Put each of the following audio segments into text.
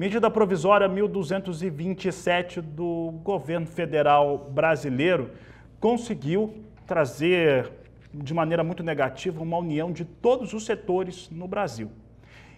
Medida provisória 1227 do governo federal brasileiro conseguiu trazer de maneira muito negativa uma união de todos os setores no Brasil.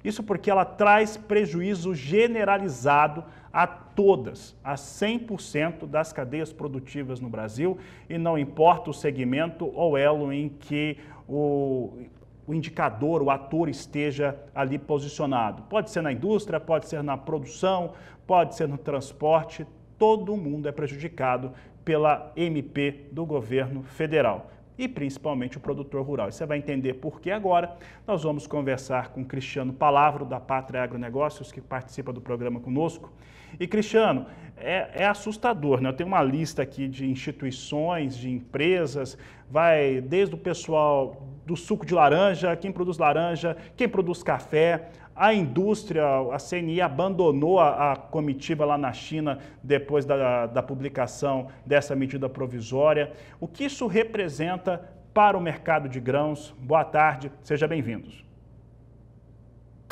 Isso porque ela traz prejuízo generalizado a todas, a 100% das cadeias produtivas no Brasil, e não importa o segmento ou elo em que o indicador, o ator esteja ali posicionado. Pode ser na indústria, pode ser na produção, pode ser no transporte, todo mundo é prejudicado pela MP do governo federal. E principalmente o produtor rural. E você vai entender por que agora. Nós vamos conversar com Cristiano Palavro, da Pátria Agronegócios, que participa do programa conosco. E Cristiano, é assustador, né? Eu tenho uma lista aqui de instituições, de empresas, vai desde o pessoal do suco de laranja, quem produz café, a indústria, a CNI abandonou a comitiva lá na China depois da publicação dessa medida provisória. O que isso representa para o mercado de grãos? Boa tarde, seja bem-vindos.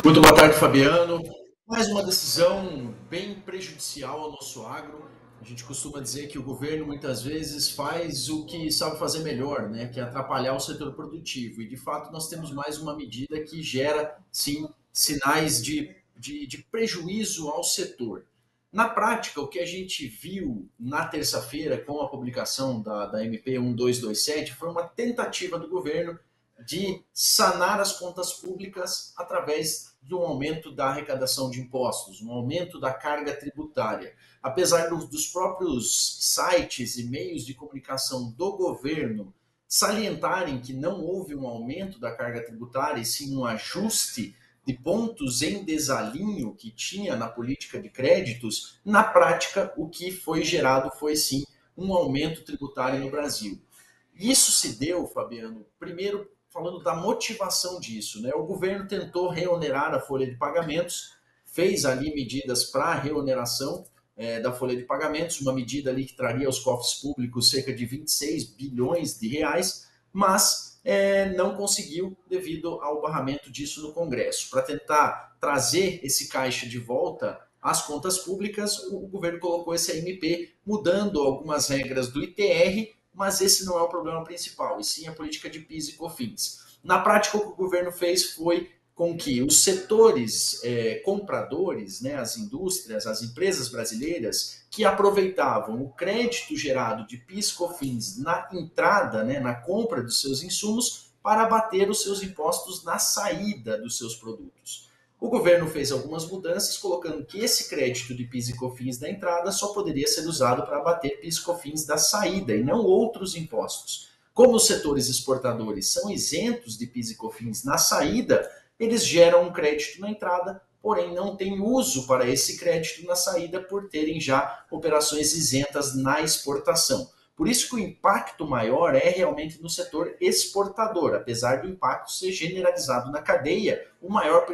Muito boa tarde, Fabiano. Mais uma decisão bem prejudicial ao nosso agro. A gente costuma dizer que o governo muitas vezes faz o que sabe fazer melhor, né? Que é atrapalhar o setor produtivo. E de fato nós temos mais uma medida que gera, sim, sinais de prejuízo ao setor. Na prática, o que a gente viu na terça-feira com a publicação da MP 1227 foi uma tentativa do governo de sanar as contas públicas através de um aumento da arrecadação de impostos, um aumento da carga tributária. Apesar dos próprios sites e meios de comunicação do governo salientarem que não houve um aumento da carga tributária, e sim um ajuste de pontos em desalinho que tinha na política de créditos, na prática o que foi gerado foi sim um aumento tributário no Brasil. Isso se deu, Fabiano, primeiro falando da motivação disso, né? O governo tentou reonerar a folha de pagamentos, fez ali medidas para reoneração da folha de pagamentos, uma medida ali que traria aos cofres públicos cerca de 26 bilhões de reais, mas não conseguiu devido ao barramento disso no Congresso. Para tentar trazer esse caixa de volta às contas públicas, o governo colocou esse MP, mudando algumas regras do ITR, mas esse não é o problema principal, e sim a política de PIS e COFINS. Na prática, o que o governo fez foi com que os setores compradores, né, as indústrias, as empresas brasileiras, que aproveitavam o crédito gerado de PIS e COFINS na entrada, né, na compra dos seus insumos, para abater os seus impostos na saída dos seus produtos. O governo fez algumas mudanças, colocando que esse crédito de PIS e COFINS da entrada só poderia ser usado para abater PIS e COFINS da saída e não outros impostos. Como os setores exportadores são isentos de PIS e COFINS na saída, eles geram um crédito na entrada, porém não têm uso para esse crédito na saída por terem já operações isentas na exportação. Por isso que o impacto maior é realmente no setor exportador, apesar do impacto ser generalizado na cadeia, o maior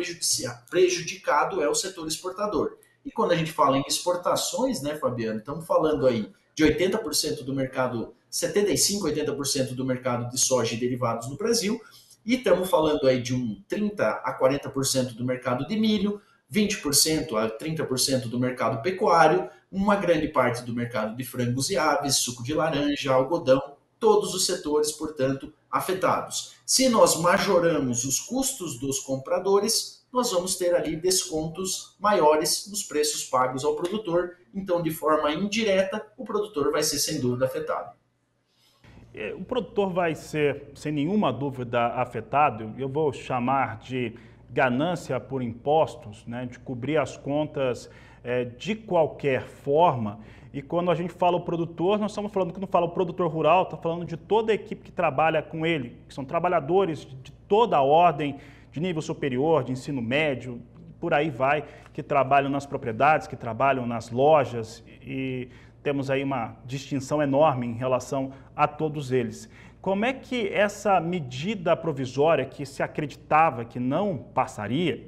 prejudicado é o setor exportador. E quando a gente fala em exportações, né, Fabiano, estamos falando aí de 80% do mercado, 75%, 80% do mercado de soja e derivados no Brasil, e estamos falando aí de um 30% a 40% do mercado de milho, 20% a 30% do mercado pecuário, uma grande parte do mercado de frangos e aves, suco de laranja, algodão, todos os setores, portanto, afetados. Se nós majoramos os custos dos compradores, nós vamos ter ali descontos maiores nos preços pagos ao produtor, então, de forma indireta, o produtor vai ser, sem dúvida, afetado. O produtor vai ser, sem nenhuma dúvida, afetado. Eu vou chamar de ganância por impostos, né, de cobrir as contas de qualquer forma. E quando a gente fala o produtor, nós estamos falando, quando fala o produtor rural, está falando de toda a equipe que trabalha com ele, que são trabalhadores de toda a ordem, de nível superior, de ensino médio, por aí vai, que trabalham nas propriedades, que trabalham nas lojas, e temos aí uma distinção enorme em relação a todos eles. Como é que essa medida provisória, que se acreditava que não passaria,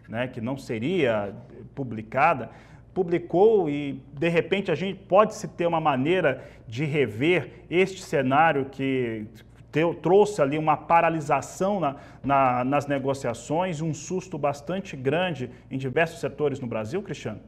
né, que não seria publicada, publicou e, de repente, a gente pode-se ter uma maneira de rever este cenário que trouxe ali uma paralisação nas negociações, um susto bastante grande em diversos setores no Brasil, Cristiano?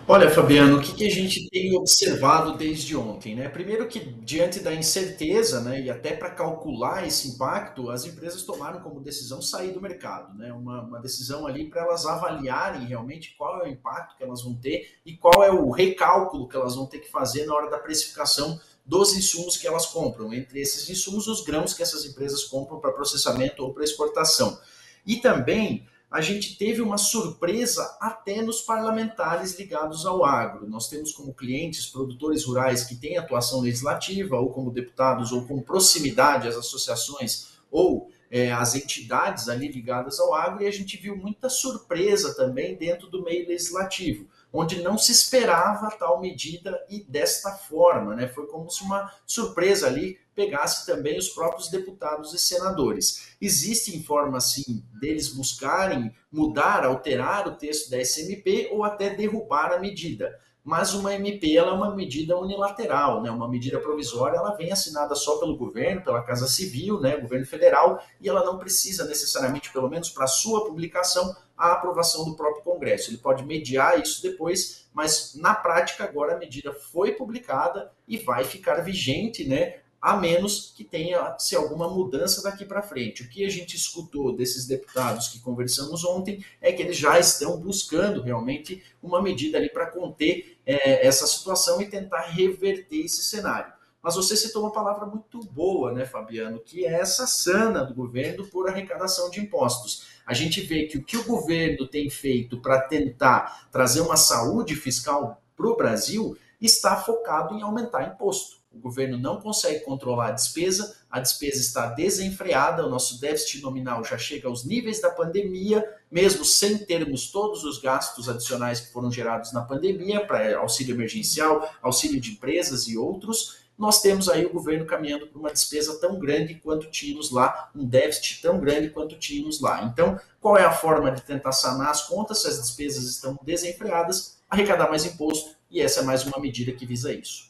Olha, Fabiano, o que a gente tem observado desde ontem, né? Primeiro que diante da incerteza, né, e até para calcular esse impacto, as empresas tomaram como decisão sair do mercado, né? Uma decisão ali para elas avaliarem realmente qual é o impacto que elas vão ter e qual é o recálculo que elas vão ter que fazer na hora da precificação dos insumos que elas compram. Entre esses insumos, os grãos que essas empresas compram para processamento ou para exportação. E também a gente teve uma surpresa até nos parlamentares ligados ao agro. Nós temos como clientes produtores rurais que têm atuação legislativa, ou como deputados, ou com proximidade às associações, ou as entidades ali ligadas ao agro, e a gente viu muita surpresa também dentro do meio legislativo, onde não se esperava tal medida e desta forma, né? Foi como se uma surpresa ali pegasse também os próprios deputados e senadores. Existe forma, assim, deles buscarem mudar, alterar o texto da SMP ou até derrubar a medida. Mas uma MP ela é uma medida unilateral, né? Uma medida provisória, ela vem assinada só pelo governo, pela Casa Civil, né? Governo federal, e ela não precisa necessariamente, pelo menos para sua publicação, a aprovação do próprio Congresso. Ele pode mediar isso depois, mas na prática agora a medida foi publicada e vai ficar vigente, né? A menos que tenha-se alguma mudança daqui para frente. O que a gente escutou desses deputados que conversamos ontem é que eles já estão buscando realmente uma medida ali para conter essa situação e tentar reverter esse cenário. Mas você citou uma palavra muito boa, né, Fabiano, que é essa sana do governo por arrecadação de impostos. A gente vê que o governo tem feito para tentar trazer uma saúde fiscal para o Brasil está focado em aumentar imposto. O governo não consegue controlar a despesa está desenfreada, o nosso déficit nominal já chega aos níveis da pandemia, mesmo sem termos todos os gastos adicionais que foram gerados na pandemia, para auxílio emergencial, auxílio de empresas e outros. Nós temos aí o governo caminhando por uma despesa tão grande quanto tínhamos lá, um déficit tão grande quanto tínhamos lá. Então, qual é a forma de tentar sanar as contas se as despesas estão desenfreadas? Arrecadar mais imposto, e essa é mais uma medida que visa isso.